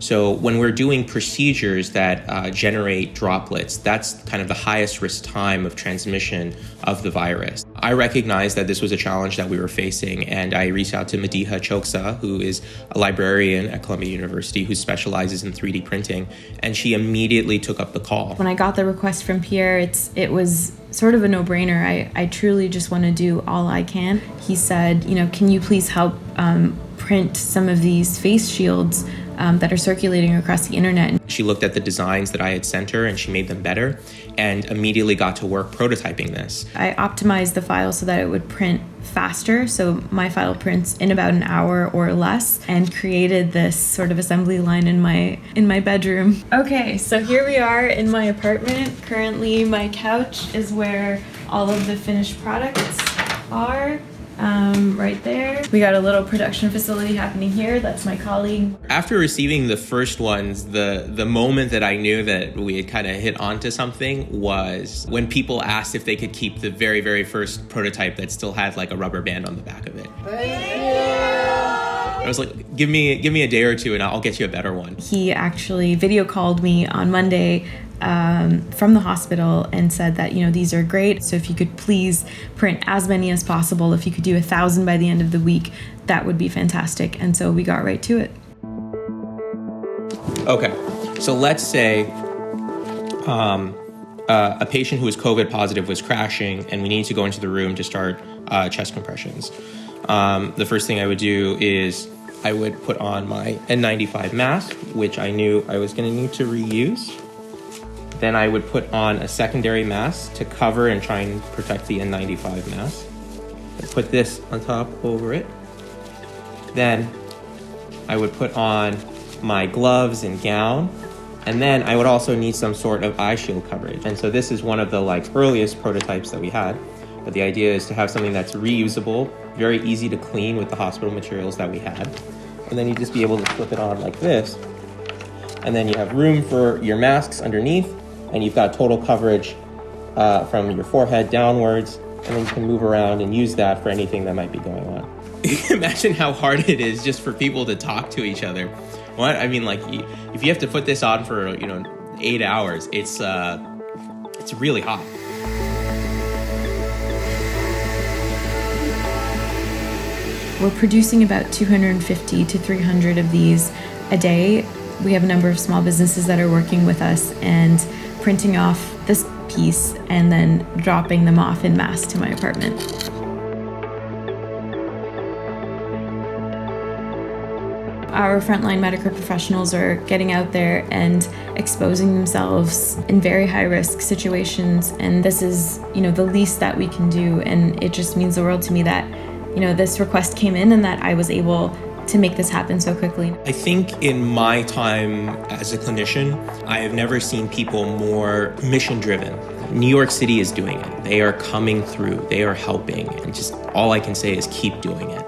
So when we're doing procedures that generate droplets, that's kind of the highest risk time of transmission of the virus. I recognized that this was a challenge that we were facing, and I reached out to Mediha Choksa, who is a librarian at Columbia University who specializes in 3D printing, and she immediately took up the call. When I got the request from Pierre, it was sort of a no-brainer. I truly just want to do all I can. He said, can you please help print some of these face shields that are circulating across the internet. She looked at the designs that I had sent her and she made them better and immediately got to work prototyping this. I optimized the file so that it would print faster, so my file prints in about an hour or less, and created this sort of assembly line in my bedroom. Okay, so here we are in my apartment. Currently my couch is where all of the finished products are. Right there. We got a little production facility happening here. That's my colleague. After receiving the first ones, the moment that I knew that we had kind of hit onto something was when people asked if they could keep the very, very first prototype that still had like a rubber band on the back of it. I was like, give me a day or two and I'll get you a better one. He actually video called me on Monday from the hospital and said that, these are great. So if you could please print as many as possible, if you could do 1,000 by the end of the week, that would be fantastic. And so we got right to it. Okay, so let's say a patient who was COVID positive was crashing and we need to go into the room to start chest compressions. The first thing I would do is I would put on my N95 mask, which I knew I was going to need to reuse. Then I would put on a secondary mask to cover and try and protect the N95 mask. I'd put this on top over it. Then I would put on my gloves and gown. And then I would also need some sort of eye shield coverage. And so this is one of the earliest prototypes that we had. But the idea is to have something that's reusable, very easy to clean with the hospital materials that we had. And then you just be able to flip it on like this. And then you have room for your masks underneath. And you've got total coverage from your forehead downwards, and then you can move around and use that for anything that might be going on. Imagine how hard it is just for people to talk to each other. What? I mean, if you have to put this on for 8 hours, it's really hot. We're producing about 250 to 300 of these a day. We have a number of small businesses that are working with us and printing off this piece and then dropping them off en masse to my apartment. Our frontline medical professionals are getting out there and exposing themselves in very high-risk situations, and this is, the least that we can do, and it just means the world to me that, this request came in and that I was able to make this happen so quickly. I think in my time as a clinician, I have never seen people more mission-driven. New York City is doing it. They are coming through. They are helping. And just all I can say is keep doing it.